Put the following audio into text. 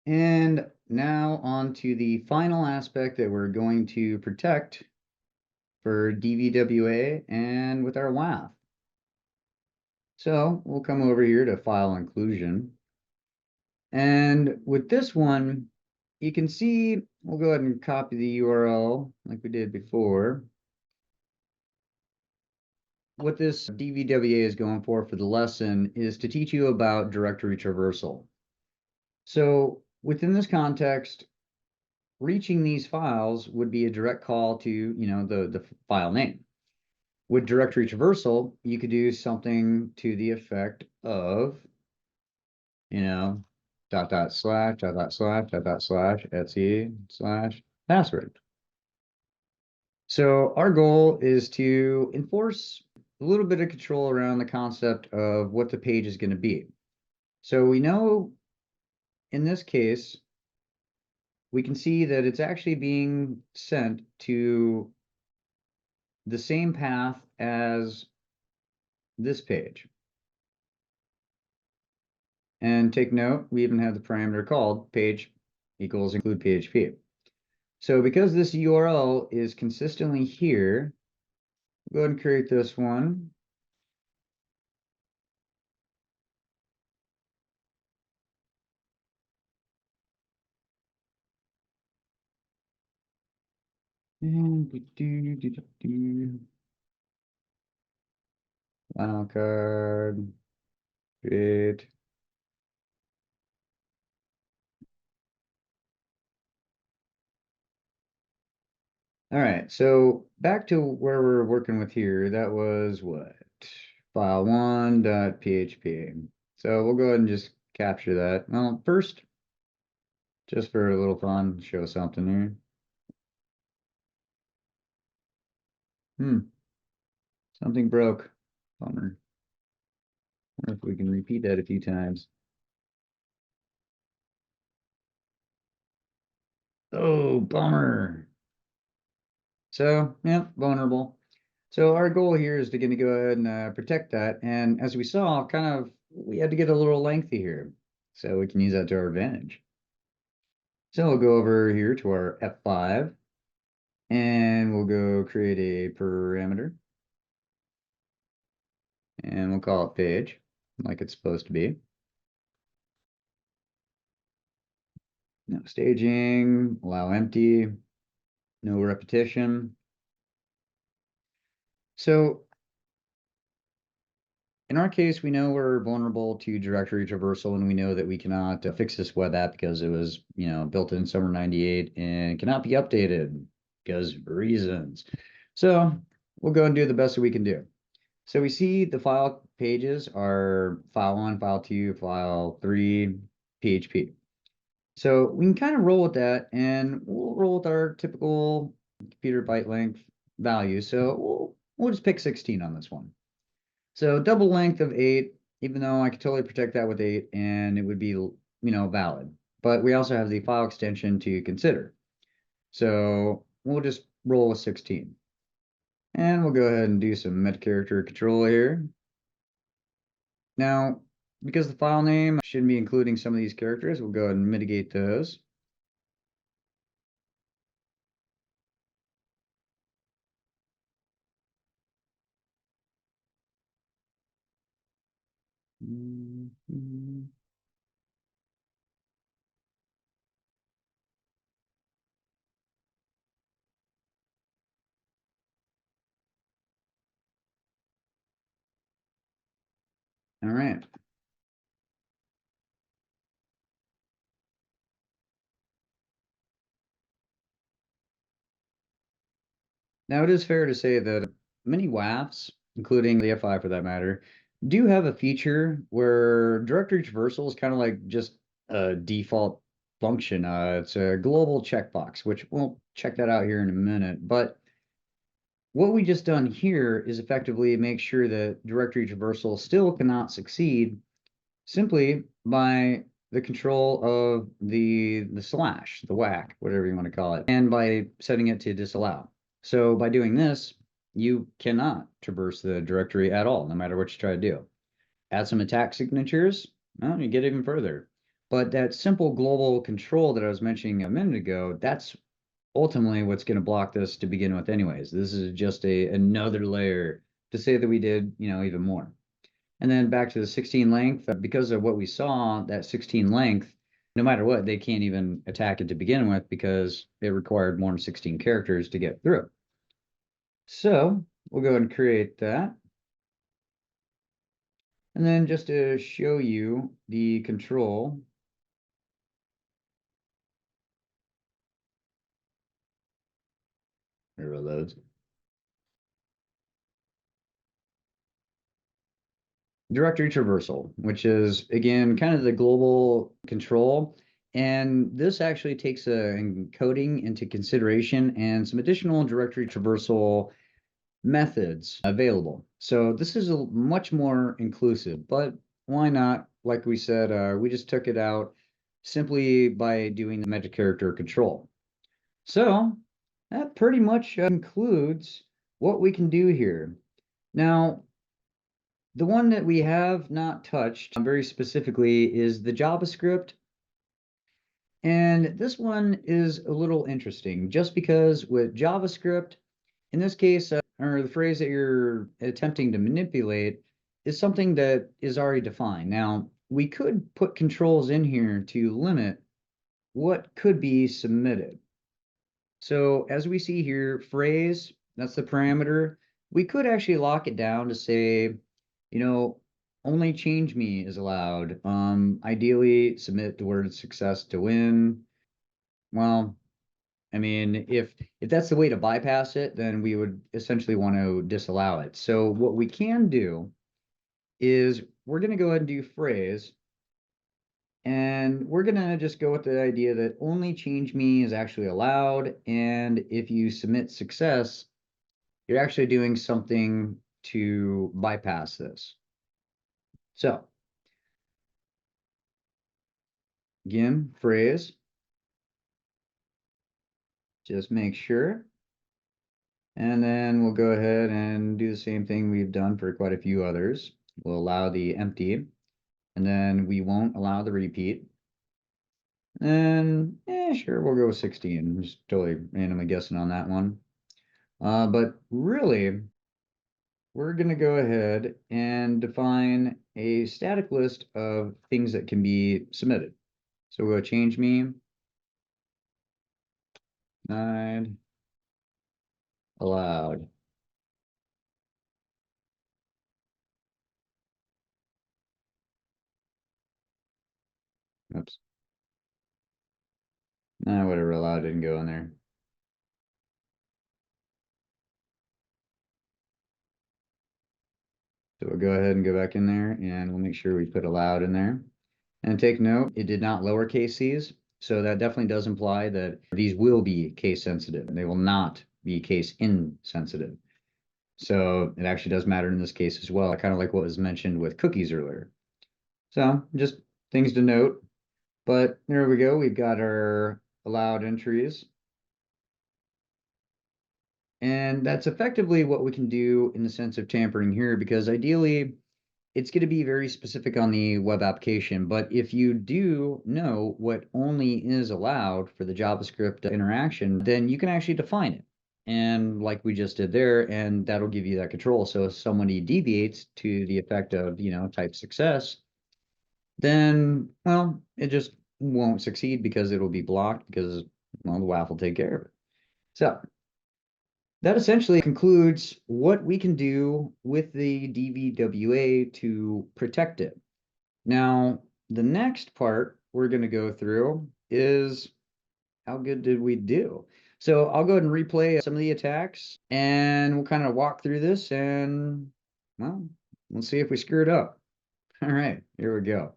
And now on to the final aspect that we're going to protect for DVWA and with our WAF. So we'll come over here to file inclusion. And with this one, you can see, we'll go ahead and copy the URL like we did before. What this DVWA is going for the lesson is to teach you about directory traversal. So within this context, reaching these files would be a direct call to, the file name. With directory traversal, you could do something to the effect of, //etc/password. So our goal is to enforce a little bit of control around the concept of what the page is going to be. So we know in this case, we can see that it's actually being sent to the same path as this page. And take note, we even have the parameter called page equals include PHP. So because this URL is consistently here, go ahead and create this one. And wildcard, create. All right, so back to where we're working with here, that was what? File1.php. So we'll go ahead and just capture that. Well, first, just for a little fun, show something here. Something broke. Bummer. I wonder if we can repeat that a few times. Oh, bummer. So, yeah, vulnerable. So our goal here is to go ahead and protect that. And as we saw, we had to get a little lengthy here. So we can use that to our advantage. So we'll go over here to our F5 and we'll go create a parameter. And we'll call it page, like it's supposed to be. No staging, allow empty, no repetition. So in our case, we know we're vulnerable to directory traversal, and we know that we cannot fix this web app because it was, built in summer 98 and cannot be updated because of reasons. So we'll go and do the best that we can do. So we see the file pages are file1, file2, file3, PHP. So we can kind of roll with that, and we'll roll with our typical computer byte length value. So we'll just pick 16 on this one. So double length of 8, even though I could totally protect that with 8 and it would be, valid. But we also have the file extension to consider. So we'll just roll with 16. And we'll go ahead and do some meta character control here. Now, because the file name shouldn't be including some of these characters, we'll go ahead and mitigate those. All right. Now, it is fair to say that many WAFs, including the F5 for that matter, do have a feature where directory traversal is kind of like just a default function. It's a global checkbox, which we'll check that out here in a minute. But what we just done here is effectively make sure that directory traversal still cannot succeed simply by the control of the slash, the whack, whatever you want to call it, and by setting it to disallow. So by doing this, you cannot traverse the directory at all, no matter what you try to do. Add some attack signatures, well, you get even further. But that simple global control that I was mentioning a minute ago, that's ultimately what's going to block this to begin with anyways. This is just another layer to say that we did, even more. And then back to the 16 length, because of what we saw, that 16 length, no matter what, they can't even attack it to begin with because it required more than 16 characters to get through. So we'll go ahead and create that. And then just to show you the control, it reloads. Directory Traversal, which is, again, kind of the global control. And this actually takes encoding into consideration and some additional directory traversal methods available. So this is much more inclusive, but why not? Like we said, we just took it out simply by doing the meta character control. So that pretty much includes what we can do here. Now, the one that we have not touched very specifically is the JavaScript. And this one is a little interesting just because with JavaScript, in this case, or the phrase that you're attempting to manipulate is something that is already defined. Now, we could put controls in here to limit what could be submitted. So as we see here, phrase, that's the parameter. We could actually lock it down to say, only change me is allowed. Ideally, submit the word success to win. Well, I mean, if that's the way to bypass it, then we would essentially want to disallow it. So what we can do is we're going to go ahead and do phrase. And we're going to just go with the idea that only change me is actually allowed. And if you submit success, you're actually doing something to bypass this. So again, phrase, just make sure. And then we'll go ahead and do the same thing we've done for quite a few others. We'll allow the empty, and then we won't allow the repeat. And sure, we'll go with 16. I'm just totally randomly guessing on that one. But really, we're going to go ahead and define a static list of things that can be submitted. So we'll go change me, denied, allowed. Oops. Nah, whatever, allowed didn't go in there. So we'll go ahead and go back in there and we'll make sure we put allowed in there. And take note, it did not lowercase these. So that definitely does imply that these will be case sensitive and they will not be case insensitive. So it actually does matter in this case as well, kind of like what was mentioned with cookies earlier. So just things to note. But there we go. We've got our allowed entries. And that's effectively what we can do in the sense of tampering here, because ideally it's going to be very specific on the web application. But if you do know what only is allowed for the JavaScript interaction, then you can actually define it. And like we just did there, and that'll give you that control. So if somebody deviates to the effect of, type success, then, well, it just won't succeed because it'll be blocked because, well, the WAF will take care of it. So that essentially concludes what we can do with the DVWA to protect it. Now, the next part we're going to go through is how good did we do? So I'll go ahead and replay some of the attacks and we'll kind of walk through this and, well, we'll see if we screw it up. All right, here we go.